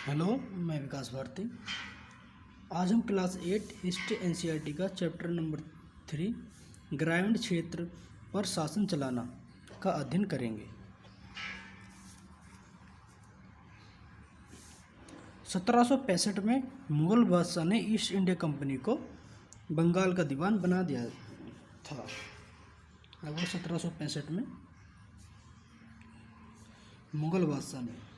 Hello, मैं विकास भारती। आज हम क्लास 8 हिस्ट्री एनसीईआरटी का चैप्टर नंबर 3 ग्रामीण क्षेत्र पर शासन चलाना का अध्ययन करेंगे। 1765 में मुगल बादशाह ने ईस्ट इंडिया कंपनी को बंगाल का दीवान बना दिया था। लगभग 1765 में मुगल बादशाह ने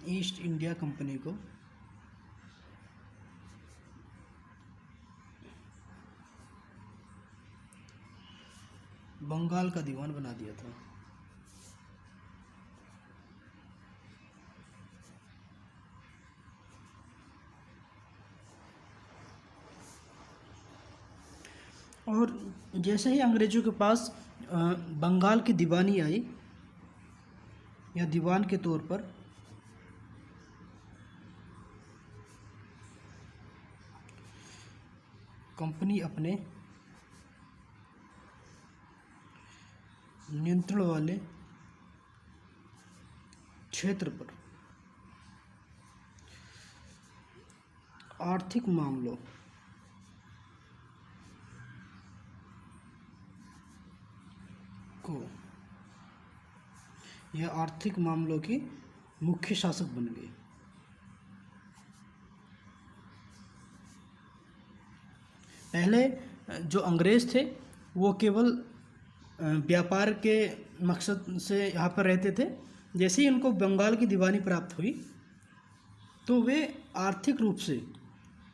ईस्ट इंडिया कंपनी को बंगाल का दीवान बना दिया था। और जैसे ही अंग्रेजों के पास बंगाल की दीवानी आई या दीवान के तौर पर, कंपनी अपने नियंत्रण वाले क्षेत्र पर आर्थिक मामलों को या आर्थिक मामलों की मुख्य शासक बन गए। पहले जो अंग्रेज थे वो केवल व्यापार के मकसद से यहाँ पर रहते थे। जैसे ही उनको बंगाल की दीवानी प्राप्त हुई तो वे आर्थिक रूप से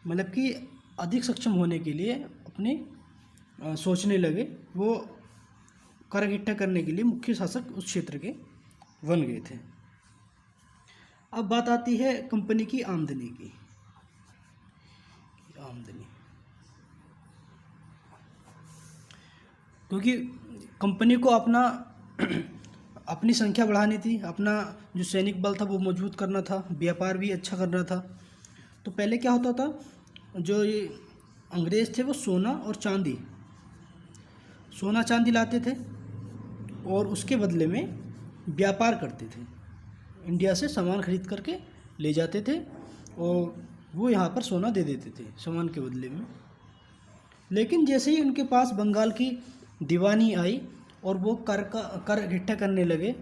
मतलब कि अधिक सक्षम होने के लिए अपने सोचने लगे। वो कर इकट्ठा करने के लिए मुख्य शासक उस क्षेत्र के बन गए थे। अब बात आती है कंपनी की आमदनी की। आमदनी, क्योंकि कंपनी को अपनी संख्या बढ़ानी थी, अपना जो सैनिक बल था वो मजबूत करना था, व्यापार भी अच्छा करना था। तो पहले क्या होता था, जो ये अंग्रेज थे वो सोना चांदी लाते थे और उसके बदले में व्यापार करते थे। इंडिया से सामान खरीद करके ले जाते थे और वो यहाँ पर सोना दे देते थे सामान के बदले में। लेकिन जैसे ही उनके पास बंगाल की दीवानी आई और वो कर इकट्ठा करने लगे,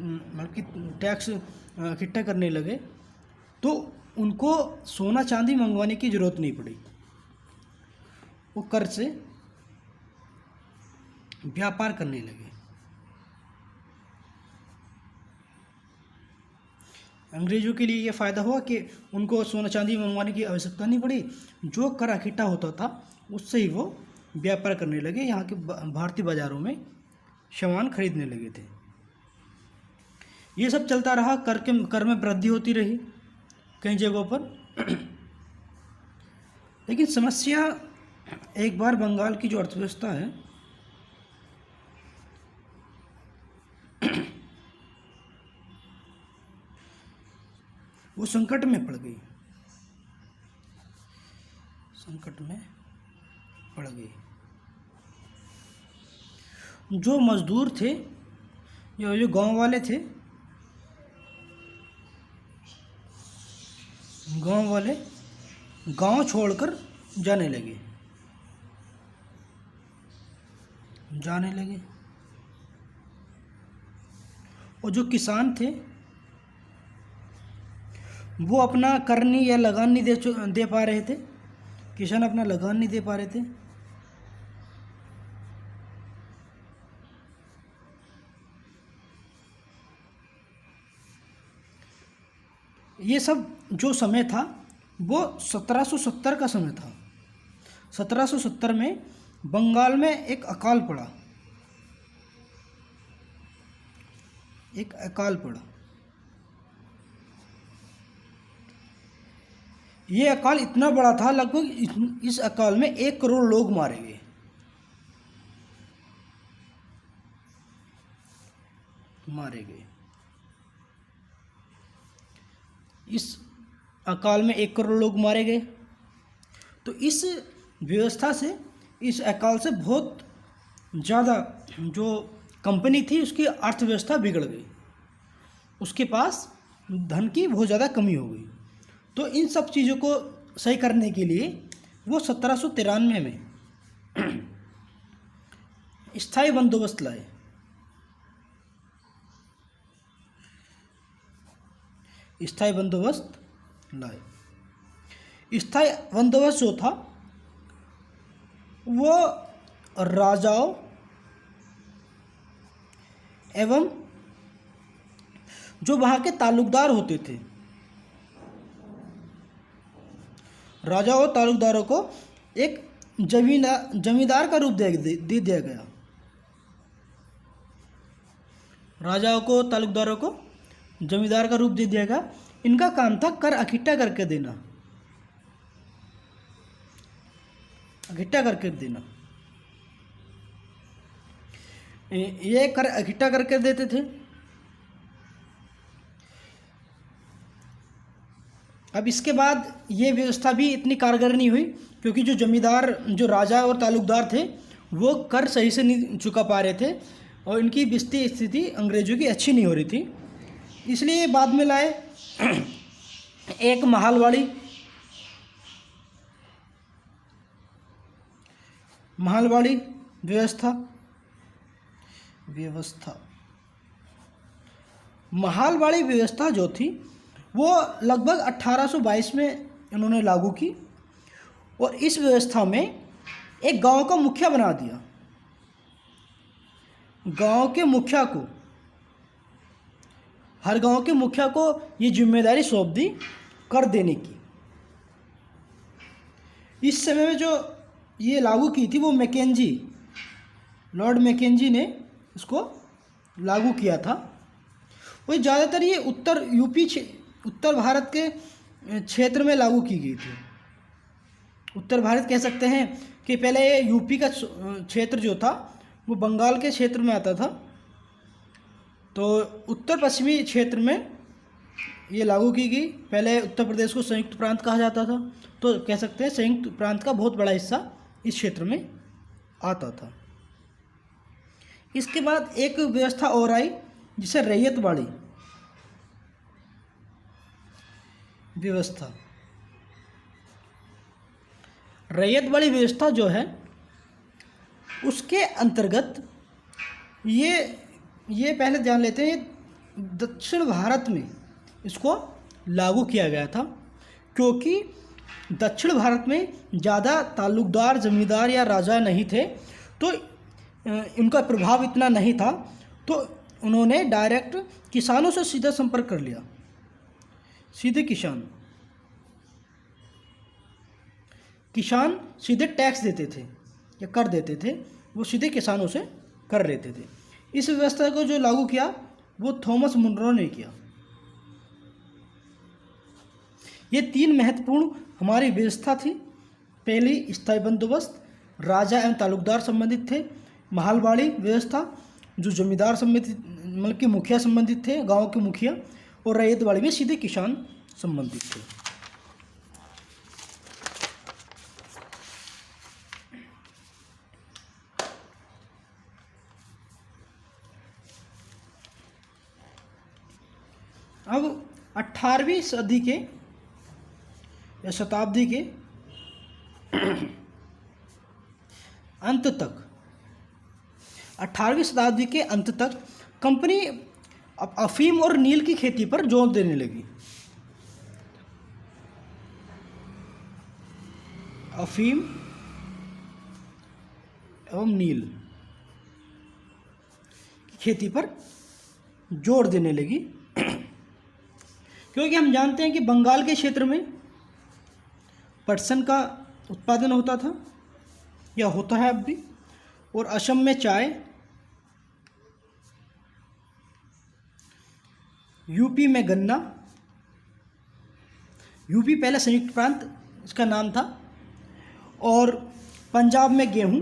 मतलब कि टैक्स इकट्ठा करने लगे, तो उनको सोना चांदी मंगवाने की ज़रूरत नहीं पड़ी। वो कर से व्यापार करने लगे। अंग्रेज़ों के लिए ये फ़ायदा हुआ कि उनको सोना चांदी मंगवाने की आवश्यकता नहीं पड़ी। जो कर इकट्ठा होता था उससे ही वो व्यापार करने लगे, यहाँ के भारतीय बाज़ारों में सामान खरीदने लगे थे। ये सब चलता रहा, कर में वृद्धि होती रही कई जगहों पर। लेकिन समस्या एक बार बंगाल की जो अर्थव्यवस्था है वो संकट में पड़ गई। जो मजदूर थे या जो गांव वाले थे, गांव छोड़कर जाने लगे। और जो किसान थे वो अपना करनी या लगान नहीं दे पा रहे थे। किसान अपना लगान नहीं दे पा रहे थे। ये सब जो समय था वो 1770 का समय था। 1770 में बंगाल में एक अकाल पड़ा। ये अकाल इतना बड़ा था, लगभग इस अकाल में 1 करोड़ लोग मारे गए। इस अकाल में 1 करोड़ लोग मारे गए। तो इस व्यवस्था से इस अकाल से बहुत ज़्यादा जो कंपनी थी उसकी अर्थव्यवस्था बिगड़ गई, उसके पास धन की बहुत ज़्यादा कमी हो गई। तो इन सब चीज़ों को सही करने के लिए वो 1793 में स्थायी बंदोबस्त लाए। स्थायी बंदोबस्त लाए। स्थायी बंदोबस्त जो था वो राजाओं एवं जो वहाँ के ताल्लुकदार होते थे, राजाओं और ताल्लुकदारों को एक जमींदार का रूप दे दिया गया। राजाओं को, ताल्लुकदारों को जमींदार का रूप दे दिया गया। इनका काम था कर इकट्ठा करके देना, इकट्ठा करके देना। ये कर इकट्ठा करके देते थे। अब इसके बाद ये व्यवस्था भी इतनी कारगर नहीं हुई, क्योंकि जो जमींदार, जो राजा और ताल्लुकदार थे, वो कर सही से नहीं चुका पा रहे थे और इनकी वित्तीय स्थिति अंग्रेजों की अच्छी नहीं हो रही थी। इसलिए बाद में लाए एक महालवाड़ी व्यवस्था। महालवाड़ी व्यवस्था जो थी वो लगभग 1822 में इन्होंने लागू की और इस व्यवस्था में एक गांव का मुखिया बना दिया। गांव के मुखिया को, हर गांव के मुखिया को ये जिम्मेदारी सौंप दी कर देने की। इस समय में जो ये लागू की थी वो लॉर्ड मैकेंजी ने इसको लागू किया था। वो ज़्यादातर ये उत्तर भारत के क्षेत्र में लागू की गई थी। उत्तर भारत कह सकते हैं कि पहले ये यूपी का क्षेत्र जो था वो बंगाल के क्षेत्र में आता था, तो उत्तर पश्चिमी क्षेत्र में ये लागू की गई। पहले उत्तर प्रदेश को संयुक्त प्रांत कहा जाता था, तो कह सकते हैं संयुक्त प्रांत का बहुत बड़ा हिस्सा इस क्षेत्र में आता था। इसके बाद एक व्यवस्था और आई जिसे रैयतवाड़ी व्यवस्था। रैयतवाड़ी व्यवस्था जो है उसके अंतर्गत ये पहले जान लेते हैं, दक्षिण भारत में इसको लागू किया गया था, क्योंकि दक्षिण भारत में ज़्यादा ताल्लुकदार, जमींदार या राजा नहीं थे, तो उनका प्रभाव इतना नहीं था। तो उन्होंने डायरेक्ट किसानों से सीधा संपर्क कर लिया। सीधे किसान सीधे टैक्स देते थे या कर देते थे, वो सीधे किसानों से कर लेते थे। इस व्यवस्था को जो लागू किया वो थॉमस मुनरो ने किया। ये 3 महत्वपूर्ण हमारी व्यवस्था थी। पहली स्थायी बंदोबस्त, राजा एवं ताल्लुकदार संबंधित थे। महालवाड़ी व्यवस्था जो जमींदार संबंधित, मतलब कि मुखिया संबंधित थे, गांव के मुखिया। और रैयतवाड़ी में सीधे किसान संबंधित थे। अब 18वीं सदी के या शताब्दी के अंत तक, 18वीं शताब्दी के अंत तक कंपनी अब अफीम और नील की खेती पर जोर देने लगी। अफीम एवं नील की खेती पर जोर देने लगी, क्योंकि हम जानते हैं कि बंगाल के क्षेत्र में पटसन का उत्पादन होता था या होता है अब भी, और असम में चाय, यूपी में गन्ना। यूपी पहले संयुक्त प्रांत इसका नाम था, और पंजाब में गेहूं,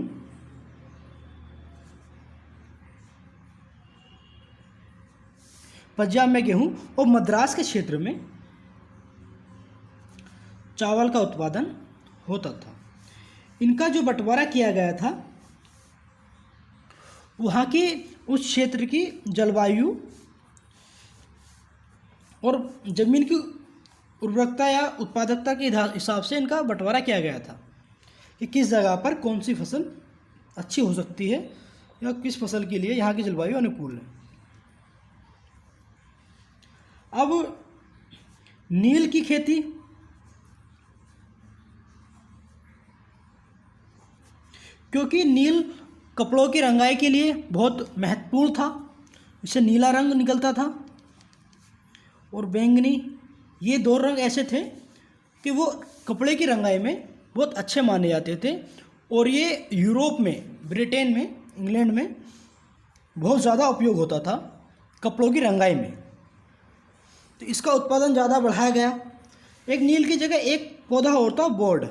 और मद्रास के क्षेत्र में चावल का उत्पादन होता था। इनका जो बंटवारा किया गया था वहाँ की उस क्षेत्र की जलवायु और ज़मीन की उर्वरकता या उत्पादकता के हिसाब से इनका बंटवारा किया गया था कि किस जगह पर कौन सी फसल अच्छी हो सकती है या किस फसल के लिए यहाँ की जलवायु अनुकूल है। अब नील की खेती, क्योंकि नील कपड़ों की रंगाई के लिए बहुत महत्वपूर्ण था, इससे नीला रंग निकलता था, और बैंगनी, ये दो रंग ऐसे थे कि वो कपड़े की रंगाई में बहुत अच्छे माने जाते थे, और ये यूरोप में, ब्रिटेन में, इंग्लैंड में बहुत ज़्यादा उपयोग होता था कपड़ों की रंगाई में। तो इसका उत्पादन ज़्यादा बढ़ाया गया। एक नील की जगह एक पौधा और था, बोर्ड।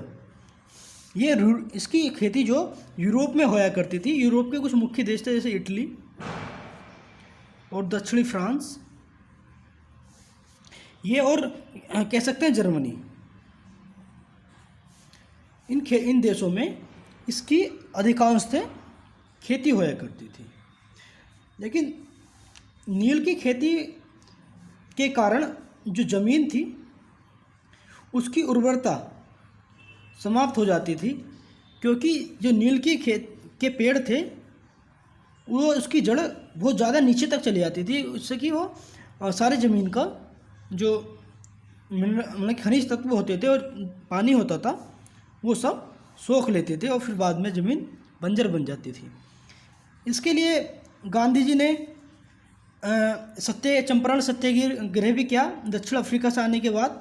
ये इसकी खेती जो यूरोप में होया करती थी, यूरोप के कुछ मुख्य देश थे जैसे इटली और दक्षिणी फ्रांस, ये और कह सकते हैं जर्मनी, इन देशों में इसकी अधिकांशतः खेती होया करती थी। लेकिन नील की खेती के कारण जो ज़मीन थी उसकी उर्वरता समाप्त हो जाती थी, क्योंकि जो नील की के पेड़ थे वो उसकी जड़ बहुत ज़्यादा नीचे तक चली जाती थी, उससे कि वो सारे ज़मीन का जो मतलब खनिज तत्व होते थे और पानी होता था वो सब सोख लेते थे और फिर बाद में ज़मीन बंजर बन जाती थी। इसके लिए गांधी जी ने चंपारण सत्याग्रह भी किया दक्षिण अफ्रीका से आने के बाद।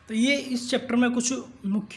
तो ये इस चैप्टर में कुछ मुख्य